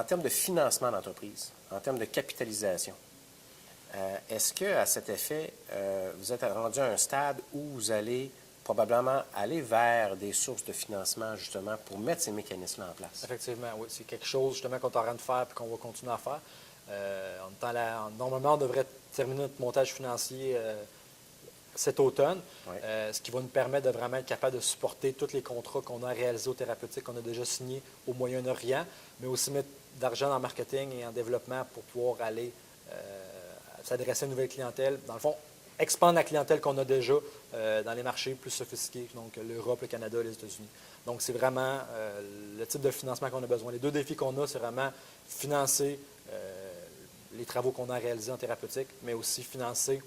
en termes de financement d'entreprise, en termes de capitalisation, est-ce qu'à cet effet, vous êtes rendu à un stade où vous allez probablement aller vers des sources de financement, justement, pour mettre ces mécanismes-là en place? Effectivement, oui. C'est quelque chose, justement, qu'on est en train de faire et qu'on va continuer à faire. Normalement, on devrait terminer notre montage financier cet automne, Oui. Ce qui va nous permettre de vraiment être capable de supporter tous les contrats qu'on a réalisés aux thérapeutiques, qu'on a déjà signés au Moyen-Orient, mais aussi mettre d'argent en marketing et en développement pour pouvoir aller s'adresser à une nouvelle clientèle. Dans le fond, expandre la clientèle qu'on a déjà dans les marchés plus sophistiqués, donc l'Europe, le Canada, les États-Unis. Donc, c'est vraiment le type de financement qu'on a besoin. Les deux défis qu'on a, c'est vraiment financer les travaux qu'on a réalisés en thérapeutique, mais aussi financer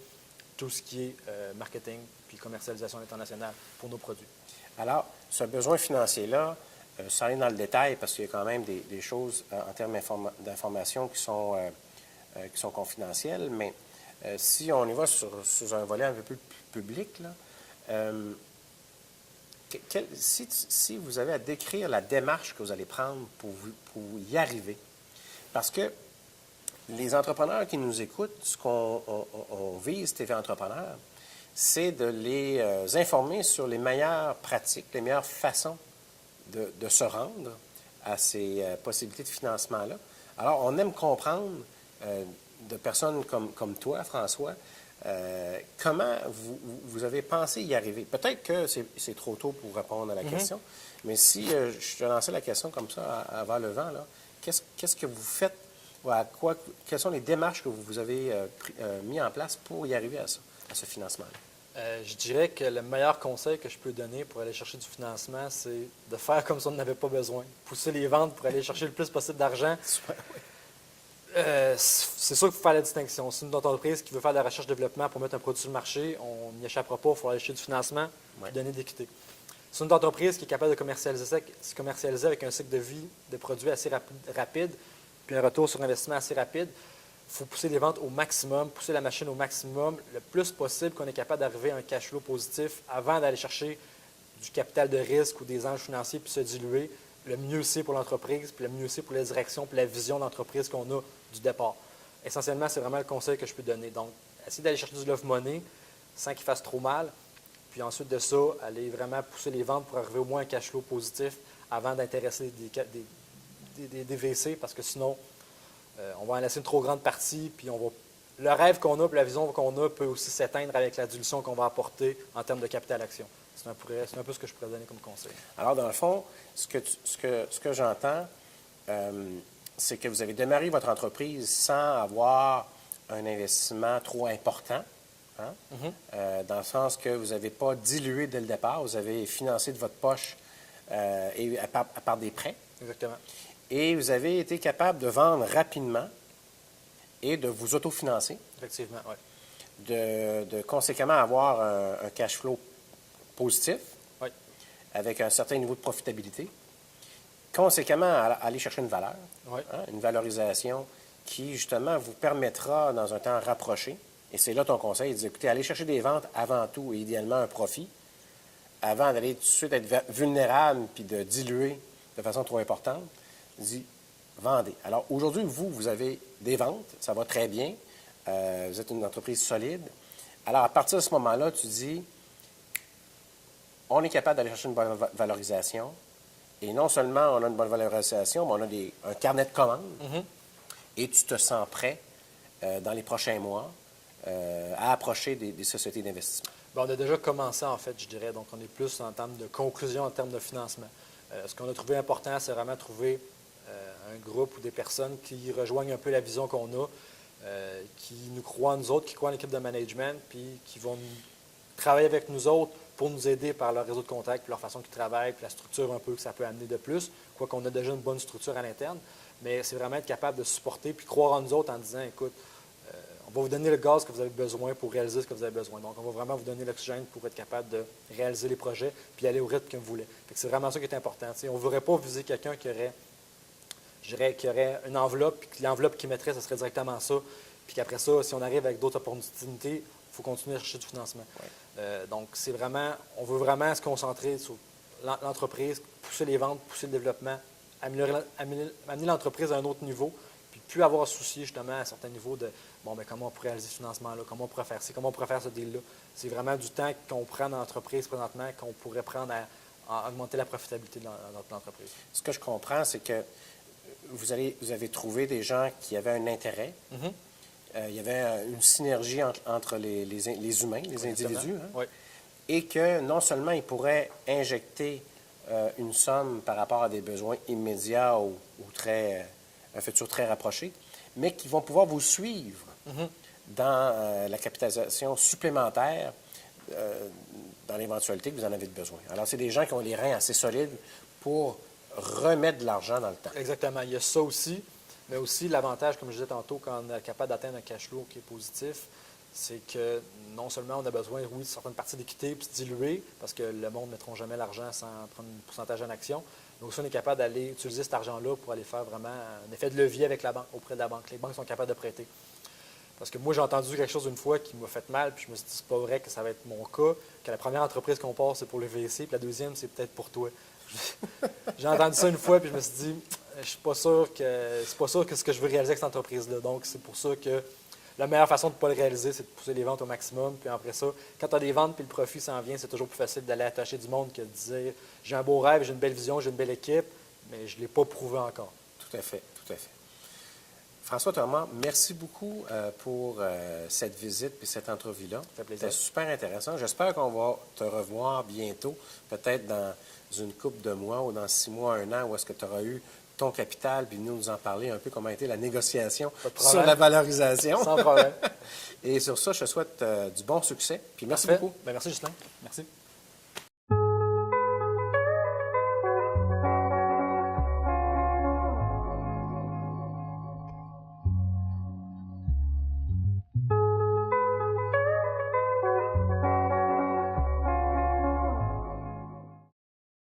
tout ce qui est marketing puis commercialisation internationale pour nos produits. Alors, ce besoin financier-là, sans aller dans le détail, parce qu'il y a quand même des choses en termes d'information qui sont confidentielles, mais si on y va sur un volet un peu plus public, là, si vous avez à décrire la démarche que vous allez prendre pour y arriver, parce que les entrepreneurs qui nous écoutent, ce qu'on vise, TV Entrepreneur, c'est de les informer sur les meilleures pratiques, les meilleures façons de se rendre à ces possibilités de financement-là. Alors, on aime comprendre de personnes comme toi, François, comment vous avez pensé y arriver. Peut-être que c'est trop tôt pour répondre à la question, mais si je te lançais la question comme ça, avant le vent, là, qu'est-ce que vous faites? Quelles sont les démarches que vous avez mis en place pour y arriver à ça, à ce financement-là? Je dirais que le meilleur conseil que je peux donner pour aller chercher du financement, c'est de faire comme si on n'avait pas besoin. Pousser les ventes pour aller chercher le plus possible d'argent. Super, oui. C'est sûr qu'il faut faire la distinction. Si une entreprise qui veut faire de la recherche-développement pour mettre un produit sur le marché, on n'y échappera pas, il faut aller chercher du financement et donner de l'équité. C'est une entreprise qui est capable de commercialiser avec un cycle de vie de produits assez rapide, puis un retour sur investissement assez rapide. Il faut pousser les ventes au maximum, pousser la machine au maximum, le plus possible qu'on est capable d'arriver à un cash flow positif avant d'aller chercher du capital de risque ou des enjeux financiers puis se diluer. Le mieux c'est pour l'entreprise, puis le mieux c'est pour la direction puis la vision d'entreprise qu'on a du départ. Essentiellement, c'est vraiment le conseil que je peux donner. Donc, essayer d'aller chercher du love money sans qu'il fasse trop mal, puis ensuite de ça, aller vraiment pousser les ventes pour arriver au moins à un cash flow positif avant d'intéresser des VC, parce que sinon, on va en laisser une trop grande partie, puis le rêve qu'on a, puis la vision qu'on a peut aussi s'éteindre avec la dilution qu'on va apporter en termes de capital action. C'est un peu ce que je pourrais donner comme conseil. Alors, dans le fond, ce que j'entends, c'est que vous avez démarré votre entreprise sans avoir un investissement trop important, hein? Dans le sens que vous n'avez pas dilué dès le départ, vous avez financé de votre poche et à part des prêts. Exactement. Et vous avez été capable de vendre rapidement et de vous autofinancer. Effectivement, oui. De conséquemment avoir un cash flow positif, oui, avec un certain niveau de profitabilité. Conséquemment, aller chercher une valeur, oui, hein, une valorisation qui, justement, vous permettra, dans un temps rapproché, et c'est là ton conseil, il dit, écoutez, allez chercher des ventes avant tout et idéalement un profit, avant d'aller tout de suite être vulnérable puis de diluer de façon trop importante. Il dit, vendez. Alors, aujourd'hui, vous avez des ventes, ça va très bien, vous êtes une entreprise solide. Alors, à partir de ce moment-là, tu dis, on est capable d'aller chercher une bonne valorisation. Et non seulement on a une bonne valorisation, mais on a un carnet de commandes. Et tu te sens prêt, dans les prochains mois, à approcher des sociétés d'investissement. Bien, on a déjà commencé, en fait, je dirais. Donc, on est plus en termes de conclusion, en termes de financement. Ce qu'on a trouvé important, c'est vraiment trouver un groupe ou des personnes qui rejoignent un peu la vision qu'on a, qui nous croient, nous autres, qui croient en l'équipe de management, puis qui vont travailler avec nous autres pour nous aider par leur réseau de contacts, puis leur façon qu'ils travaillent, puis la structure un peu que ça peut amener de plus, quoi qu'on a déjà une bonne structure à l'interne. Mais c'est vraiment être capable de supporter puis croire en nous autres en disant, écoute, on va vous donner le gaz que vous avez besoin pour réaliser ce que vous avez besoin. Donc, on va vraiment vous donner l'oxygène pour être capable de réaliser les projets puis aller au rythme que vous voulez. C'est vraiment ça qui est important. T'sais, on ne voudrait pas viser quelqu'un qui aurait, je dirais, qui aurait une enveloppe, puis que l'enveloppe qu'il mettrait, ce serait directement ça. Puis qu'après ça, si on arrive avec d'autres opportunités, il faut continuer à chercher du financement. Ouais. Donc, c'est vraiment, on veut vraiment se concentrer sur l'entreprise, pousser les ventes, pousser le développement amener l'entreprise à un autre niveau, puis plus avoir à se soucier justement à un certain niveau de comment on pourrait réaliser ce financement-là, comment on pourrait faire ci, comment on pourrait faire ce deal-là. C'est vraiment du temps qu'on prend dans l'entreprise présentement qu'on pourrait prendre à augmenter la profitabilité de notre entreprise. Ce que je comprends, c'est que vous avez trouvé des gens qui avaient un intérêt. Il y avait une synergie entre les humains, les individus, hein, oui. Et que non seulement ils pourraient injecter une somme par rapport à des besoins immédiats ou un futur très rapproché, mais qui vont pouvoir vous suivre dans la capitalisation supplémentaire dans l'éventualité que vous en avez besoin. Alors, c'est des gens qui ont les reins assez solides pour remettre de l'argent dans le temps. Exactement. Il y a ça aussi, mais aussi l'avantage, comme je disais tantôt, quand on est capable d'atteindre un cash flow qui est positif, c'est que non seulement on a besoin, oui, de certaines parties d'équité puis de se diluer, parce que le monde ne mettra jamais l'argent sans prendre un pourcentage en action, mais aussi on est capable d'aller utiliser cet argent-là pour aller faire vraiment un effet de levier avec la banque, auprès de la banque. Les banques sont capables de prêter. Parce que moi, j'ai entendu quelque chose une fois qui m'a fait mal, puis je me suis dit, c'est pas vrai que ça va être mon cas, que la première entreprise qu'on part, c'est pour le VC, puis la deuxième, c'est peut-être pour toi. J'ai entendu ça une fois, puis je me suis dit, je suis pas sûr que c'est ce que je veux réaliser avec cette entreprise-là. Donc, c'est pour ça que la meilleure façon de ne pas le réaliser, c'est de pousser les ventes au maximum. Puis après ça, quand tu as des ventes puis le profit s'en vient, c'est toujours plus facile d'aller attacher du monde que de dire, j'ai un beau rêve, j'ai une belle vision, j'ai une belle équipe, mais je ne l'ai pas prouvé encore. Tout à fait, tout à fait. François Thomas, merci beaucoup pour cette visite et cette entrevue-là. Ça fait plaisir. C'était super intéressant. J'espère qu'on va te revoir bientôt, peut-être dans une couple de mois ou dans 6 mois, 1 an, où est-ce que tu auras eu ton capital, puis nous en parler un peu comment a été la négociation sur la valorisation. Sans problème. Et sur ça, je te souhaite du bon succès. Puis merci Parfait. beaucoup. Bien, merci, Justin. Merci.